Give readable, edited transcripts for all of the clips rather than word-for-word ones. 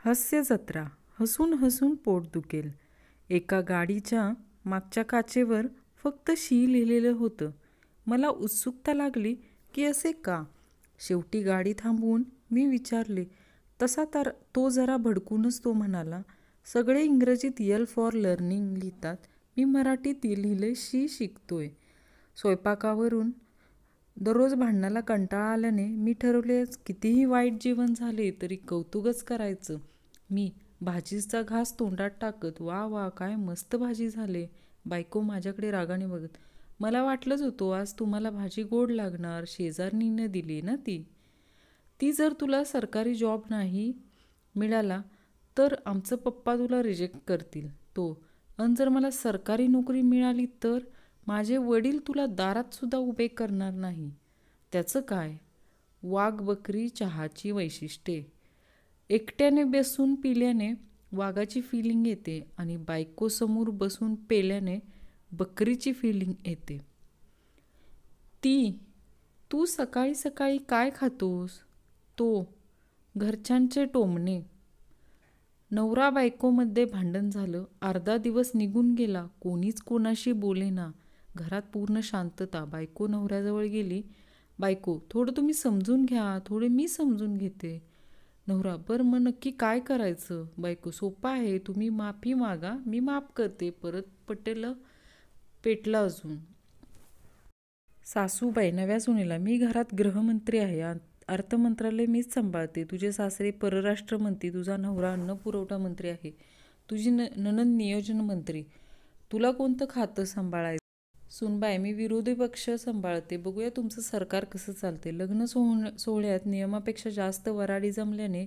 हास्य जत्रा. हसून हसून पोट दुखेल. एका गाडीच्या मागच्या काचेवर फक्त शी लिहिलेलं होतं. मला उत्सुकता लागली की असे का. शेवटी गाडी थांबवून मी विचारले. तसा तर तो जरा भडकूनच तो म्हणाला, सगळे इंग्रजीत एल फॉर लर्निंग लिहितात, मी मराठीत लिहिले शी शिकतोय. स्वयंपाकावरून दररोज भांडणाला कंटाळा आल्याने मी ठरवले कितीही वाईट जेवण झाले तरी कौतुकच करायचं. मी भाजीचा घास तोंडात टाकत, वा वा काय मस्त भाजी झाले. बायको माझ्याकडे रागाने बघत, मला वाटलंच होतं आज तुम्हाला भाजी गोड लागणार, शेजारणीने दिली ना ती. ती जर तुला सरकारी जॉब नाही मिळाला तर आमचं पप्पा तुला रिजेक्ट करतील. अन जर मला सरकारी नोकरी मिळाली तर माझे वडील तुला दारात सुद्धा उभे करणार नाही. त्याचं काय. वाघ बकरी चहाची वैशिष्ट्ये. एकट्याने बसून पिल्याने वाघाची फिलिंग येते आणि बायकोसमोर बसून पेल्याने बकरीची फिलिंग येते. तू सकाळी सकाळी काय खातोस. घरच्यांचे टोमणे. नवरा बायकोमध्ये भांडण झालं. अर्धा दिवस निघून गेला. कोणीच कोणाशी बोलेना. घरात पूर्ण शांतता. बायको नवऱ्याजवळ गेली. बायको, थोडं तुम्ही समजून घ्या, थोडे मी समजून घेते. नवरा, बरं मग नक्की काय करायचं. बायको, सोपं आहे, तुम्ही माफी मागा, मी माफ करते. परत पेटलं अजून. सासूबाई नव्या सुनेला, मी घरात गृहमंत्री आहे, अर्थमंत्रालय मीच सांभाळते. तुझे सासरे परराष्ट्र मंत्री, तुझा नवरा अन्न पुरवठा मंत्री आहे, तुझी नणंद नियोजन मंत्री. तुला कोणतं खातं सांभाळायचं. सुनबाई, मी विरोधी पक्ष सांभाळते. बघूया तुमचं सरकार कसं चालते. लग्न सोहळ्यात नियमापेक्षा जास्त वराडी जमल्याने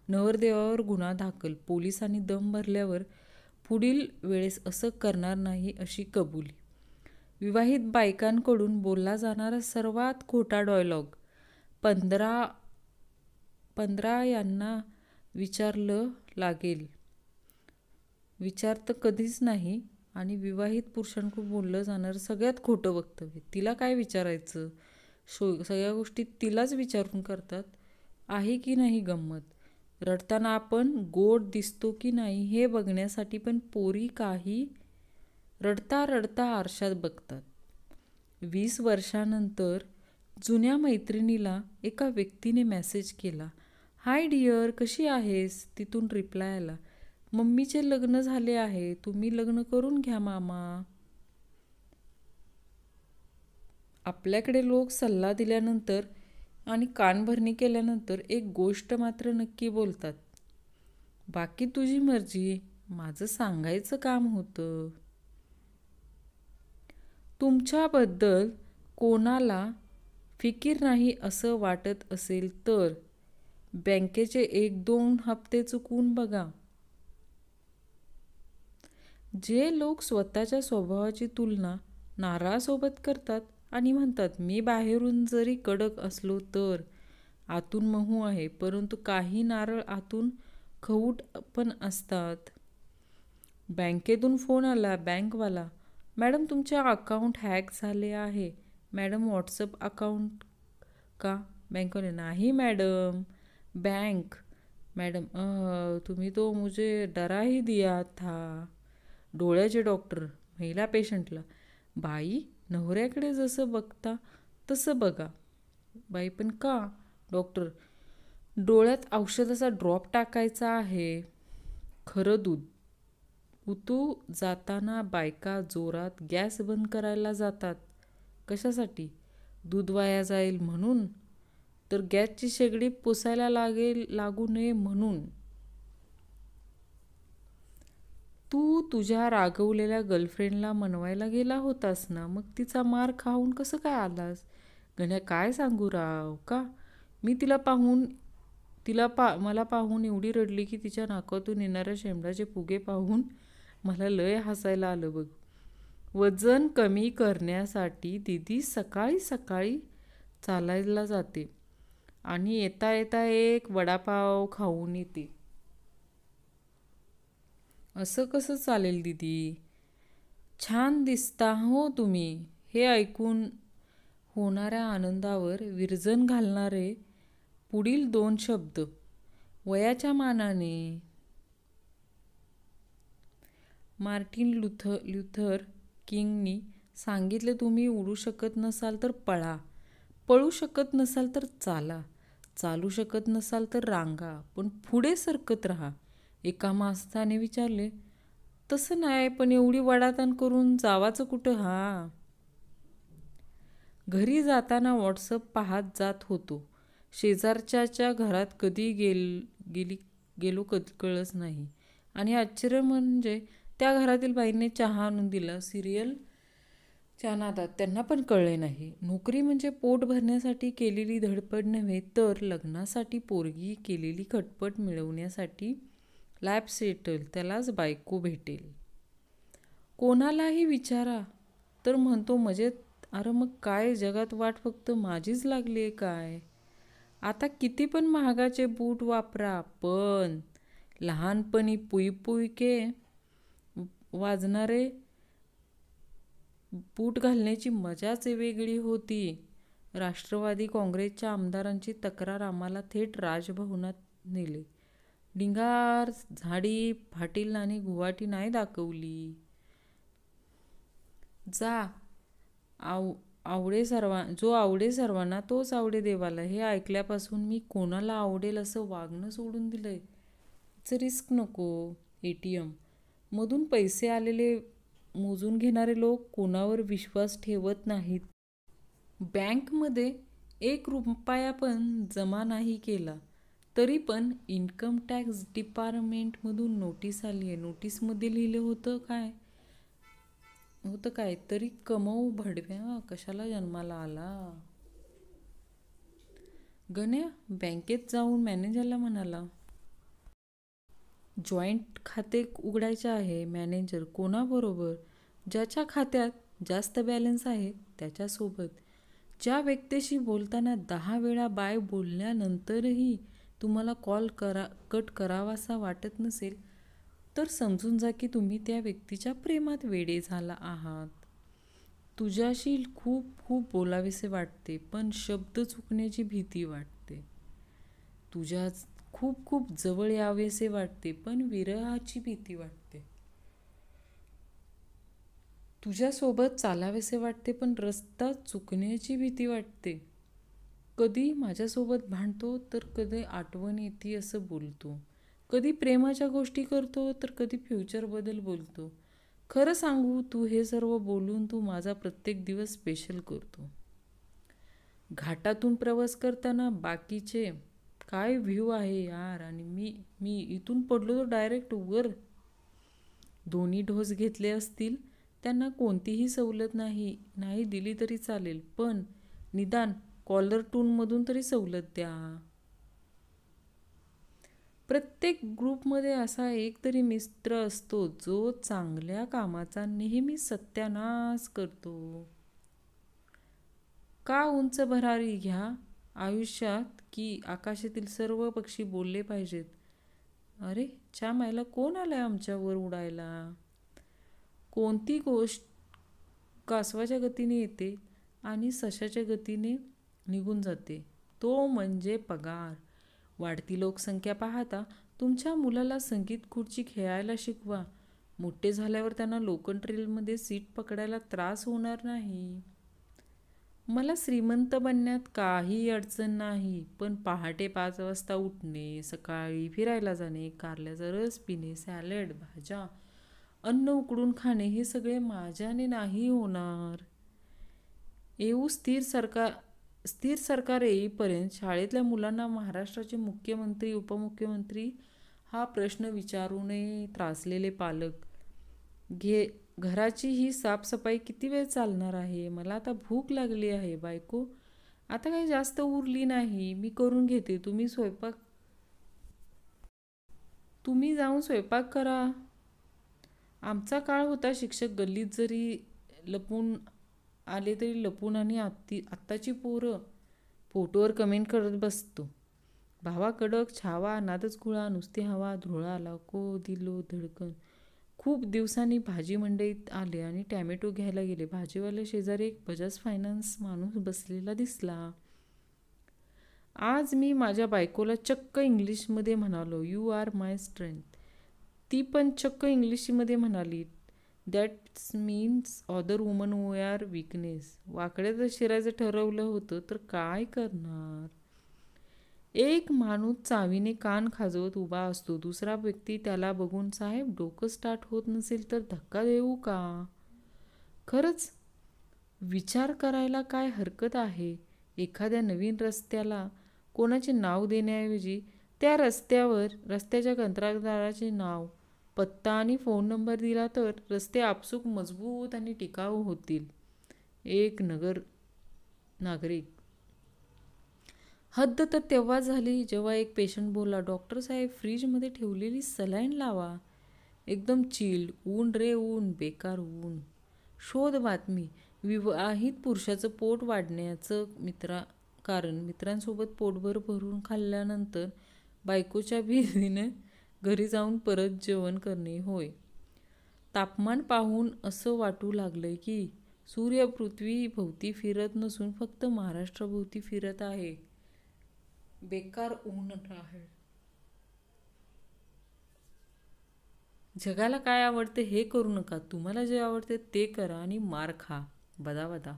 नवरदेवावर गुन्हा दाखल. पोलिसांनी दम भरल्यावर पुढील वेळेस असं करणार नाही अशी कबुली. विवाहित बायकांकडून बोलला जाणारा सर्वात खोटा डायलॉग. 15 यांना विचारलं लागेल. विचार तर कधीच नाही. आणि विवाहित पुरुषांकडून बोललं जाणारं सगळ्यात खोटं वक्तव्य. तिला काय विचारायचं. सगळ्या गोष्टी तिलाच विचारून करतात. आहे की नाही गंमत. रडताना आपण गोड दिसतो की नाही हे बघण्यासाठी पण पोरी काही रडता रडता आरशात बघतात. 20 वर्षानंतर जुन्या मैत्रिणीला एका व्यक्तीने मेसेज केला. हाय डिअर, कशी आहेस. तिथून रिप्लाय आला, मम्मीचे लग्न झाले आहे, तुम्ही लग्न करून घ्या मामा. आपल्याकडे लोक सल्ला दिल्यानंतर आणि कानभरणी केल्यानंतर एक गोष्ट मात्र नक्की बोलतात, बाकी तुझी मर्जी, माझं सांगायचं काम होतं. तुमच्याबद्दल कोणाला फिकीर नाही असं वाटत असेल तर बँकेचे 1-2 हप्ते चुकवून बघा. जे लोक स्वतःच्या स्वभावाची तुलना नारळासोबत करतात आणि म्हणतात, मी बाहेरून जरी कडक असलो तर आतून मऊ आहे, परंतु काही नारळ आतून खवूट पण असतात. बँकेतून फोन आला. बँकवाला, मॅडम तुमचे अकाउंट हॅक झाले आहे. मॅडम, व्हॉट्सअप अकाउंट का. बँकवाले, नाही मॅडम, बैंक. मॅडम, तुम्ही तो मुझे डरा ही दिया था. डोळ्याचे डॉक्टर महिला पेशंटला, बाई नवऱ्याकडे जसं बघता तसं बघा. बाई, पण का. डॉक्टर, डोळ्यात औषधाचा ड्रॉप टाकायचा आहे. खरं दूध. उतू जाताना बायका जोरात गॅस बंद करायला जातात. कशासाठी. दूध वाया जाईल म्हणून, तर गॅसची शेगडी पुसायला लागू नये म्हणून. तू तुझ्या रागवलेल्या गर्लफ्रेंडला मनवायला गेला होतास ना, मग तिचा मार खाऊन कसं काय आलास. गण्या, काय सांगू राव का. मी मला पाहून एवढी रडली की तिच्या नाकातून येणाऱ्या शेंबडाचे फुगे पाहून मला लय हसायला आलं बघ. वजन कमी करण्यासाठी दीदी सकाळी सकाळी चालायला जाते आणि येता येता एक वडापाव खाऊन येते. असं कसं चालेल दीदी. छान दिसता हो तुम्ही. हे ऐकून होणाऱ्या आनंदावर विरजण घालणारे पुढील 2 शब्द. वयाच्या मानाने. मार्टिन ल्युथर किंगनी सांगितले, तुम्ही उडू शकत नसाल तर पळा, पळू शकत नसाल तर चाला, चालू शकत नसाल तर रांगा, पण पुढे सरकत राहा. एका माणसाने विचारले, तसं नाही, पण एवढी वडाताण करून जावाचं कुठं हा? घरी जाताना व्हॉट्सअप पाहत जात होतो. शेजारच्याच्या घरात कधी गेलो कधी कळच नाही. आणि आश्चर्य म्हणजे त्या घरातील बाईने चहा आणून दिला. सिरियलच्या नादात त्यांना पण कळले नाही. नोकरी म्हणजे पोट भरण्यासाठी केलेली धडपड नव्हे, तर लग्नासाठी पोरगी केलेली खटपट मिळवण्यासाठी. लाईफ सेटल, त्यालाच बायको भेटेल. कोणालाही विचारा तर म्हणतो मजेत. अरे मग काय, जगात वाट फक्त माझीच लागली आहे काय? आता किती पण महागाचे बूट वापरा, पण लहानपणी पुईके वाजणारे बूट घालण्याची मजाच वेगळी होती. राष्ट्रवादी काँग्रेसच्या आमदारांची तक्रार आम्हाला थेट राजभवनात नेले. डिंगार झाडी पाटील आणि गुवाहाटी नाही दाखवली. जा जो आवडे सर्वांना तोच आवडे देवाला, हे ऐकल्यापासून मी कोणाला आवडेल असं वागणं सोडून दिलंय. रिस्क नको. ATM मधून पैसे आलेले मोजून घेणारे लोक कोणावर विश्वास ठेवत नाहीत. बँकमध्ये 1 रुपया पण जमा नाही केला तरी पण इन्कम टॅक्स डिपार्टमेंटमधून नोटीस आली आहे. नोटीसमध्ये लिहिलं होतं काय तरी कमवू भडव्या, कशाला जन्माला आला? गण्या बँकेत जाऊन मॅनेजरला म्हणाला, जॉईंट खाते उघडायचे आहे. मॅनेजर, कोणाबरोबर? ज्याच्या खात्यात जास्त बॅलन्स आहे त्याच्यासोबत. ज्या व्यक्तीशी बोलताना 10 वेळा बाय बोलल्यानंतरही तुम्हाला कॉल कट करावासा वाटत नसेल तर समजून जा की तुम्ही त्या व्यक्तीच्या प्रेमात वेडे झाला आहात. तुझ्याशी खूप खूप बोलावेसे वाटते, पण शब्द चुकण्याची भीती वाटते. तुझ्या खूप खूप जवळ यावेसे वाटते, पण विरहाची भीती वाटते. तुझ्यासोबत चालावेसे वाटते, पण रस्ता चुकण्याची भीती वाटते. कधी माझ्यासोबत भांडतो तर कधी आठवण येते असं बोलतो. कधी प्रेमाच्या गोष्टी करतो तर कधी फ्युचरबद्दल बोलतो. खरं सांगू, तू हे सर्व बोलून तू माझा प्रत्येक दिवस स्पेशल करतो. घाटातून प्रवास करताना बाकीचे काय व्ह्यू आहे यार, आणि मी इथून पडलो तर डायरेक्ट वर. दोन्ही डोस घेतले असतील त्यांना कोणतीही सवलत नाही दिली तरी चालेल, पण निदान कॉलर टूनमधून तरी सवलत द्या. प्रत्येक ग्रुपमध्ये असा एक तरी मित्र असतो जो चांगल्या कामाचा नेहमी सत्यानाश करतो. का उंच भरारी घ्या आयुष्यात की आकाशातील सर्व पक्षी बोलले पाहिजेत? अरे च्या मायला, कोण आलंय आमच्यावर उडायला? कोणती गोष्ट कासवाच्या गतीने येते आणि सशाच्या गतीने निघून जाते? तो म्हणजे पगार. वाढती लोकसंख्या पाहता तुमच्या मुलाला संगीत खुर्ची खेळायला शिकवा. मोठे झाल्यावर त्यांना लोकल ट्रेनमध्ये सीट पकडायला त्रास होणार नाही. मला श्रीमंत बनण्यात काही अडचण नाही, पण पहाटे 5 वाजता उठणे, सकाळी फिरायला जाणे, कारल्याचा रस पिणे, सॅलड, भाज्या, अन्न उकडून खाणे हे सगळे माझ्याने नाही होणार. स्थिर सरकार येईपर्यंत शाळेतल्या मुलांना महाराष्ट्राचे मुख्यमंत्री उपमुख्यमंत्री हा प्रश्न विचारू नये. त्रासलेले पालक. घराची ही साफसफाई किती वेळ चालणार आहे? मला आता भूक लागली आहे. बायको, आता काही जास्त उरली नाही, मी करून घेते, तुम्ही जाऊन स्वयंपाक करा. आमचा काळ होता, शिक्षक गल्लीत जरी लपून आले तरी लपून, आणि आत्ताची पोरं फोटोवर कमेंट करत बसतो. भावा कडक, छावा, नादच खुळा, नुसती हवा, धुळा, लाको दिलो धडकन. खूप दिवसांनी भाजी मंडईत आले आणि टॅमॅटो घ्यायला गेले. भाजीवाल्या शेजारी एक बजाज फायनान्स माणूस बसलेला दिसला. आज मी माझ्या बायकोला चक्क इंग्लिशमध्ये म्हणालो, यू आर माय स्ट्रेंथ. ती पण चक्क इंग्लिशमध्ये म्हणाली, that's means other woman we are weakness. वाकड्यात शिरायचं ठरवलं होतं तर काय करणार. एक माणूस चावीने कान खाजवत उभा असतो, दुसरा व्यक्ती त्याला बघून, साहेब डोकं स्टार्ट होत नसेल तर धक्का देऊ का. खरंच विचार करायला काय हरकत आहे. एखाद्या नवीन रस्त्याला कोणाचे नाव देण्याऐवजी त्या रस्त्याच्या कंत्राटदाराचे नाव, पत्ता आणि फोन नंबर दिला तर रस्ते आपसूक मजबूत आणि टिकाऊ होतील. एक नागरिक. हद्द तर तेव्हा झाली जेव्हा एक पेशंट बोलला, डॉक्टर साहेब फ्रीजमध्ये ठेवलेली सलाईन लावा. एकदम चिल्ड. ऊन रे ऊन, बेकार ऊन. शोध बातमी. विवाहित पुरुषाचं पोट वाढण्याचं कारण मित्रांसोबत पोटभर भरून खाल्ल्यानंतर बायकोच्या भीतीने घरी जाऊन परत जेवण करणे होय. तापमान पाहून असं वाटू लागलंय की सूर्य पृथ्वी भोवती फिरत नसून फक्त महाराष्ट्राभोवती फिरत आहे. बेकार ऊन आहे. जगाला काय आवडते हे करू नका. तुम्हाला जे आवडते ते करा आणि मार खा. बदा.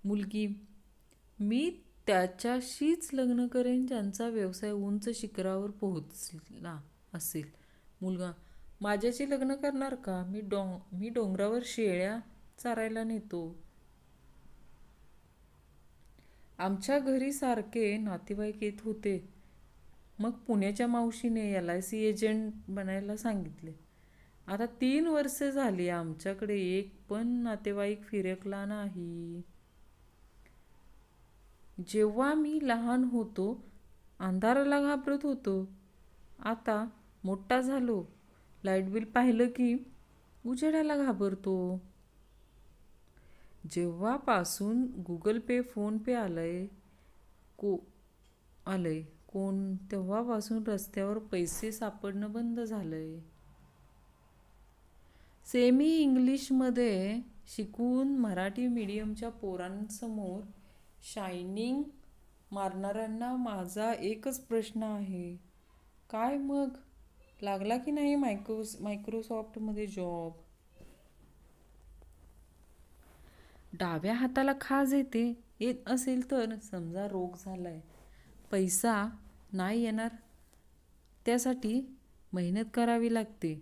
मुलगी. मी त्याच्याशीच लग्न करेन ज्यांचा व्यवसाय उंच शिखरावर पोहोचला असेल. मुलगा. माझ्याशी लग्न करणार का. मी डोंगरावर शेळ्या चारायला नेतो. आमच्या घरी सारखे नातेवाईक येत होते. मग पुण्याच्या मावशीने LIC एजंट बनायला सांगितले. आता 3 वर्षे झाली आमच्याकडे एक पण नातेवाईक फिरकला नाही. जेव्हा मी लहान होतो अंधाराला घाबरत होतो. आता मोठा झालो, लाईट बिल पाहिलं की उजेडाला घाबरतो. जेव्हापासून गुगल पे, फोन पे आलंय तेव्हापासून रस्त्यावर पैसे सापडणं बंद झालंय. सेमी इंग्लिशमध्ये शिकून मराठी मीडियमच्या पोरांसमोर शायनिंग मारणाऱ्यांना माझा एकच प्रश्न आहे, काय मग लागला की नाही मायक्रोसॉफ्टमध्ये जॉब. डाव्या हाताला खाज येत असेल तर समजा रोग झालाय. पैसा नाही येणार, त्यासाठी मेहनत करावी लागते.